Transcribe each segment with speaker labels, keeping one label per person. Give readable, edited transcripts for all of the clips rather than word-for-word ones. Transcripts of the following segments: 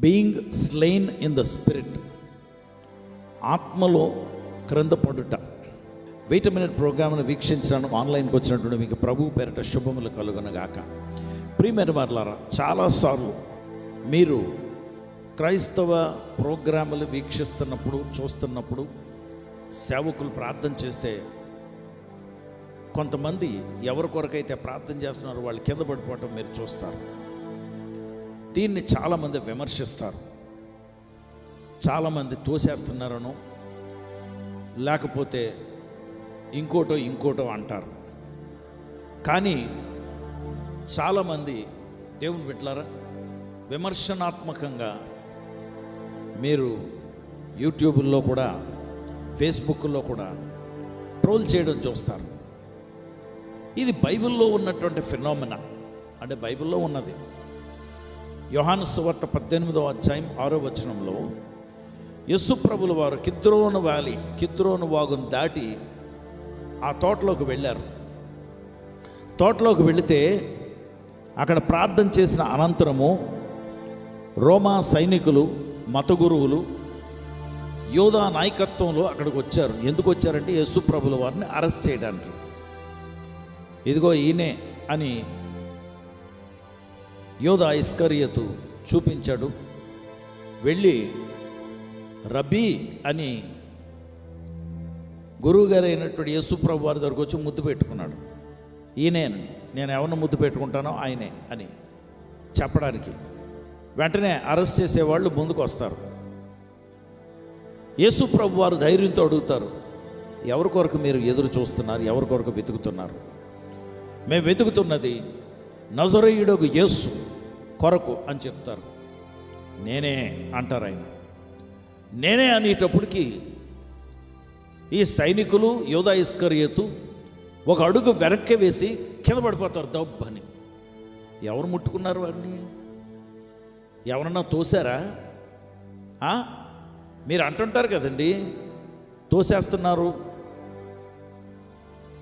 Speaker 1: Being slain in the spirit, ఆత్మలో క్రింద పడుట. Wait minute ప్రోగ్రామ్ను వీక్షించడానికి ఆన్లైన్కి వచ్చినటువంటి మీకు ప్రభు పేరిట శుభములు కలుగునగాక. ప్రియమైన వారులారా, చాలాసార్లు మీరు క్రైస్తవ ప్రోగ్రాములు వీక్షిస్తున్నప్పుడు, చూస్తున్నప్పుడు, సేవకులు ప్రార్థన చేస్తే కొంతమంది ఎవరి కొరకైతే ప్రార్థన చేస్తున్నారో వాళ్ళు కింద పడిపోవటం మీరు చూస్తారు. దీన్ని చాలామంది విమర్శిస్తారు, చాలామంది తోసేస్తున్నారనో లేకపోతే ఇంకోటో అంటారు. కానీ చాలామంది దేవుని బిడ్డలారా, విమర్శనాత్మకంగా మీరు యూట్యూబ్లో కూడా, ఫేస్బుక్లో కూడా ట్రోల్ చేయడం చూస్తారు. ఇది బైబిల్లో ఉన్నటువంటి ఫినామినా, అంటే బైబిల్లో ఉన్నది. యోహాను సువార్త 18వ అధ్యాయం 6వ వచనంలో యేసు ప్రభుల వారు కిద్రోను వాగును దాటి ఆ తోటలోకి వెళ్ళారు. తోటలోకి వెళితే అక్కడ ప్రార్థన చేసిన అనంతరము రోమా సైనికులు, మత గురువులు, యోధా నాయకత్వంలో అక్కడికి వచ్చారు. ఎందుకు వచ్చారంటే యేసు ప్రభుల వారిని అరెస్ట్ చేయడానికి. ఇదిగో ఈయనే అని యోధా ఇస్కరియోతు చూపించాడు. వెళ్ళి రబ్బీ అని గురువుగారు అయినటువంటి యేసు ప్రభు వారి దగ్గరకు వచ్చి ముద్దు పెట్టుకున్నాడు. ఈయనేనని, నేను ఎవరిని ముద్దు పెట్టుకుంటానో ఆయనే అని చెప్పడానికి వెంటనే అరెస్ట్ చేసేవాళ్ళు ముందుకు వస్తారు. యేసు ప్రభు వారు ధైర్యంతో అడుగుతారు, ఎవరి కొరకు మీరు ఎదురు చూస్తున్నారు, ఎవరి కొరకు వెతుకుతున్నారు? మేము వెతుకుతున్నది నజరేయుడగు యేసు కొరకు అని చెప్తారు. నేనే అంటారు ఆయన. నేనే అనేటప్పటికీ ఈ సైనికులు, యోధా ఇస్కరియోతు ఒక అడుగు వెనక్కి వేసి కింద పడిపోతారు దబ్బని. ఎవరు ముట్టుకున్నారు వాడిని? ఎవరన్నా తోసారా? మీరు అంటుంటారు కదండి, తోసేస్తున్నారు.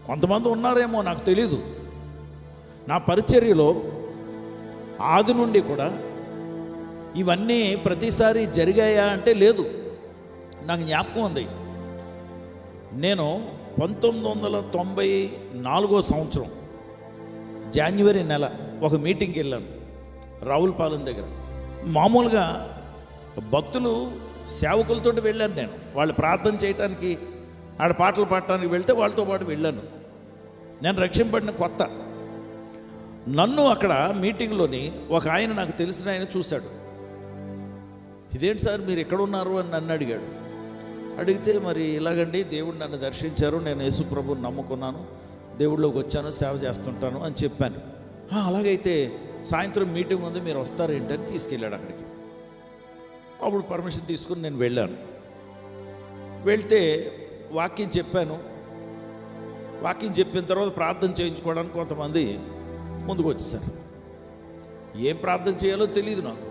Speaker 1: కొంతమంది ఉన్నారేమో, నాకు తెలీదు. నా పరిచర్యలో ఆది నుండి కూడా ఇవన్నీ ప్రతిసారి జరిగాయా అంటే లేదు. నాకు జ్ఞాపకం ఉంది, నేను 1994 సంవత్సరం జాన్యువరి నెల ఒక మీటింగ్కి వెళ్ళాను రావులపాలెం దగ్గర. మామూలుగా భక్తులు సేవకులతో వెళ్ళాను నేను. వాళ్ళు ప్రార్థన చేయటానికి, ఆడ పాటలు పాడటానికి వెళ్తే వాళ్ళతో పాటు వెళ్ళాను. నేను రక్షింపబడిన కొత్త. నన్ను అక్కడ మీటింగ్లోని ఒక ఆయన, నాకు తెలిసిన ఆయన చూశాడు. ఇదేంటి సార్ మీరు ఎక్కడ ఉన్నారు అని నన్ను అడిగాడు. అడిగితే మరి ఇలాగండి, దేవుడు నన్ను దర్శించారు, నేను యేసు ప్రభువుని నమ్ముకున్నాను, దేవుడిలోకి వచ్చాను, సేవ చేస్తుంటాను అని చెప్పాను. అలాగైతే సాయంత్రం మీటింగ్ ఉంది, మీరు వస్తారేంటని తీసుకెళ్ళాడు అక్కడికి. అప్పుడు పర్మిషన్ తీసుకుని నేను వెళ్ళాను. వెళ్తే వాక్యం చెప్పాను. వాక్యం చెప్పిన తర్వాత ప్రార్థన చేయించుకోవడానికి కొంతమంది ముందుకు వచ్చేసారు. ఏం ప్రార్థన చేయాలో తెలియదు నాకు.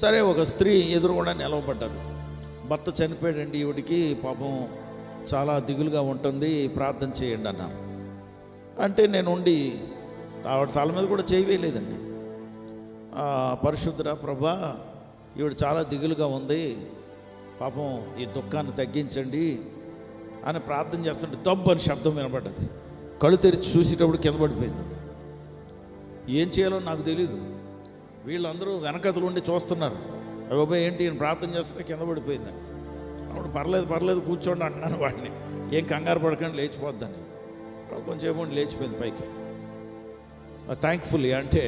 Speaker 1: సరే, ఒక స్త్రీ ఎదురుగుండా నిలవబడ్డది. భర్త చనిపోయాడండి, ఈవిడికి పాపం చాలా దిగులుగా ఉంటుంది, ప్రార్థన చేయండి అన్నాను. అంటే నేను ఉండి ఆవిడ తల మీద కూడా చేయవేయలేదండి. పరిశుద్ధుడా ప్రభా, ఈవిడ చాలా దిగులుగా ఉంది, పాపం ఈ దుఃఖాన్ని తగ్గించండి అని ప్రార్థన చేస్తుంటే దబ్బు అని శబ్దం వినపడ్డది. కళ్ళు తెరిచి చూసేటప్పుడు కింద పడిపోయిందండి. ఏం చేయాలో నాకు తెలీదు. వీళ్ళందరూ వెనకతలు ఉండి చూస్తున్నారు. అబ్బాయి ఏంటి ఈయన ప్రార్థన చేస్తుంటే కింద పడిపోయిందని. అప్పుడు పర్లేదు కూర్చోండి అంటున్నాను వాడిని. ఏం కంగారు పడకండి, లేచిపోద్దని. కొంచెం లేచిపోయింది పైకి. థ్యాంక్ఫుల్లీ, అంటే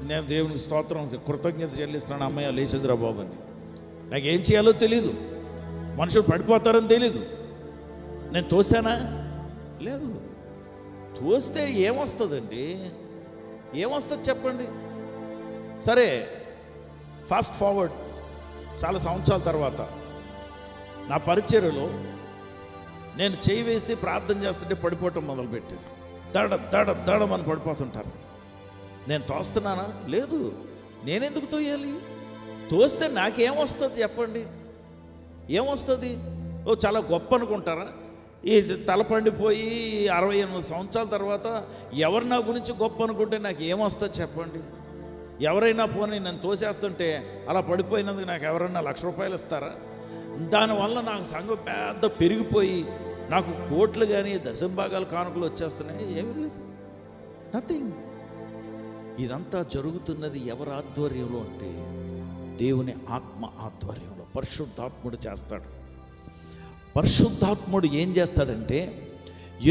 Speaker 1: నేను దేవునికి స్తోత్రం, కృతజ్ఞత చెల్లిస్తున్నాను, అమ్మయ్య లేచిందిరా బాబు అని. నాకు ఏం చేయాలో తెలీదు, మనుషులు పడిపోతారని తెలీదు. నేను తోసానా? లేదు. తోస్తే ఏమొస్తుందండి? ఏమొస్తుంది చెప్పండి? సరే, ఫాస్ట్ ఫార్వర్డ్ చాలా సంవత్సరాల తర్వాత నా పరిచర్యలో నేను చేయి వేసి ప్రార్థన చేస్తుంటే పడిపోవటం మొదలుపెట్టారు. దడమని పడిపోతుంటారు. నేను తోస్తున్నానా? లేదు. నేనెందుకు తోయాలి? తోస్తే నాకేమొస్తుంది చెప్పండి? ఏమొస్తుంది? చాలా గొప్ప అనుకుంటారా? ఈ తలపండిపోయి 68 సంవత్సరాల తర్వాత ఎవరు నా గురించి గొప్ప అనుకుంటే నాకు ఏమొస్తుంది చెప్పండి? ఎవరైనా పోనీ నన్ను తోసేస్తుంటే అలా పడిపోయినందుకు నాకు ఎవరైనా ₹1,00,000 ఇస్తారా? దానివల్ల నాకు సంఘం పెద్ద పెరిగిపోయి నాకు కోట్లు కానీ దశంభాగాలు కానుకలు వచ్చేస్తున్నాయి. ఏమీ లేదు, నథింగ్. ఇదంతా జరుగుతున్నది ఎవరి ఆధ్వర్యంలో అంటే దేవుని ఆత్మ ఆధ్వర్యంలో. పరిశుద్ధాత్ముడు చేస్తాడు. పరిశుద్ధాత్ముడు ఏం చేస్తాడంటే,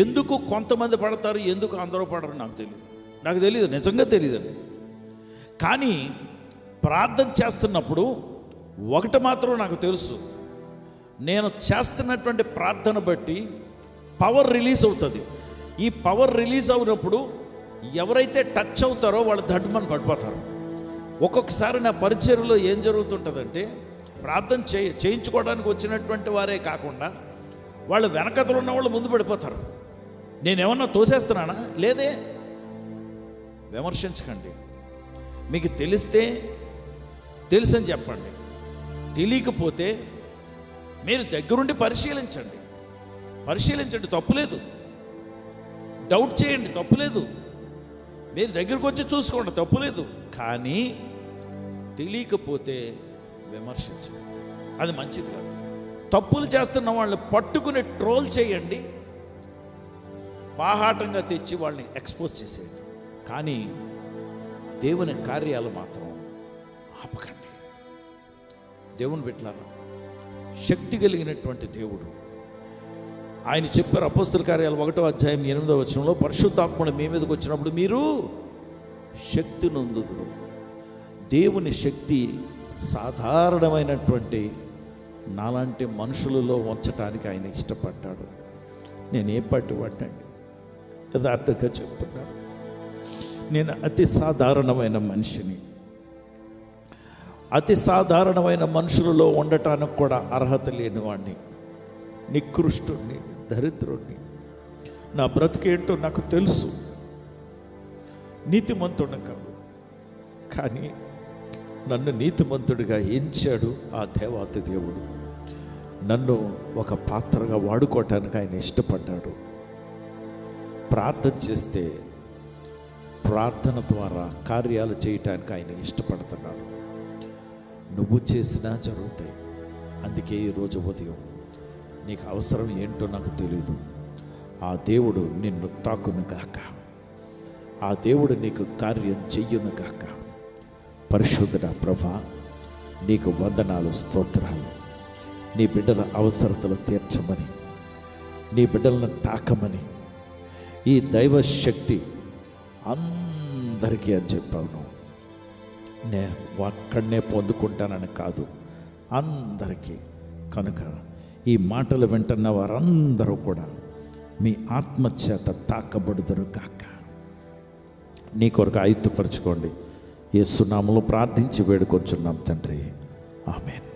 Speaker 1: ఎందుకు కొంతమంది పడతారు, ఎందుకు అందరూ పడరు నాకు తెలియదు, నిజంగా తెలియదండి. కానీ ప్రార్థన చేస్తున్నప్పుడు ఒకటి మాత్రం నాకు తెలుసు, నేను చేస్తున్నటువంటి ప్రార్థన బట్టి పవర్ రిలీజ్ అవుతుంది. ఈ పవర్ రిలీజ్ అవునప్పుడు ఎవరైతే టచ్ అవుతారో వాళ్ళు దడ్మని పడిపోతారు. ఒక్కొక్కసారి నా పరిచర్యలో ఏం జరుగుతుంటుందంటే, ప్రార్థన చేయించుకోవడానికి వచ్చినటువంటి వారే కాకుండా వాళ్ళు వెనకతలు ఉన్న వాళ్ళు ముందు పడిపోతారు. నేనేమన్నా తోసేస్తున్నానా? లేదే. విమర్శించకండి. మీకు తెలిస్తే తెలుసని చెప్పండి, తెలియకపోతే మీరు దగ్గరుండి పరిశీలించండి, తప్పులేదు. డౌట్ చేయండి, తప్పులేదు. మీరు దగ్గరకు వచ్చి చూసుకోండి, తప్పులేదు. కానీ తెలియకపోతే విమర్శించండి, అది మంచిది కాదు. తప్పులు చేస్తున్న వాళ్ళని పట్టుకుని ట్రోల్ చేయండి, బాహాటంగా తెచ్చి వాళ్ళని ఎక్స్పోజ్ చేసేయండి. కానీ దేవుని కార్యాలు మాత్రం ఆపకండి. దేవుని బిడ్డలారా, శక్తి కలిగినటువంటి దేవుడు. ఆయన చెప్పారు అపోస్తల కార్యాలు 1వ అధ్యాయం 8వ వచనంలో, పరిశుద్ధాత్ముడు మీ మీదకి వచ్చినప్పుడు మీరు శక్తి నొందుదురు. దేవుని శక్తి సాధారణమైనటువంటి నాలాంటి మనుషులలో ఉంచటానికి ఆయన ఇష్టపడ్డాడు. నేను ఏ పట్టు పడ్డండి, యథార్థంగా చెప్తున్నాను. నేను అతి సాధారణమైన మనిషిని. అతి సాధారణమైన మనుషులలో ఉండటానికి కూడా అర్హత లేనివాడిని, నికృష్టుణ్ణి, దరిద్రుణ్ణి. నా బ్రతికేంటో నాకు తెలుసు. నీతిమంతుడు కాదు, కానీ నన్ను నీతిమంతుడిగా ఎంచాడు ఆ దేవాతి దేవుడు. నన్ను ఒక పాత్రగా వాడుకోవటానికి ఆయన ఇష్టపడ్డాడు. ప్రార్థన చేస్తే ప్రార్థన ద్వారా కార్యాలు చేయటానికి ఆయన ఇష్టపడుతున్నాడు. నువ్వు చేసినా జరుగుతాయి. అందుకే ఈరోజు ఉదయం నీకు అవసరం ఏంటో నాకు తెలీదు, ఆ దేవుడు నిన్ను తాకును గాక, ఆ దేవుడు నీకు కార్యం చెయ్యును గాక. పరిశుద్ధుడా ప్రభా, నీకు వందనాలు, స్తోత్రాలు. నీ బిడ్డల అవసరతలు తీర్చమని, నీ బిడ్డలను తాకమని, ఈ దైవ శక్తి అందరికీ అని చెప్పావు నువ్వు. నేను ఒక్కడనే పొందుకుంటానని కాదు, అందరికీ. కనుక ఈ మాటలు వింటున్న వారందరూ కూడా మీ ఆత్మచేత తాకబడుదురు గాక. నీ కొరకు ఆయుత్తపరచుకోండి. యేసు నామములో ప్రార్థించి వేడుకొంచున్నాం తండ్రి, ఆమేన్.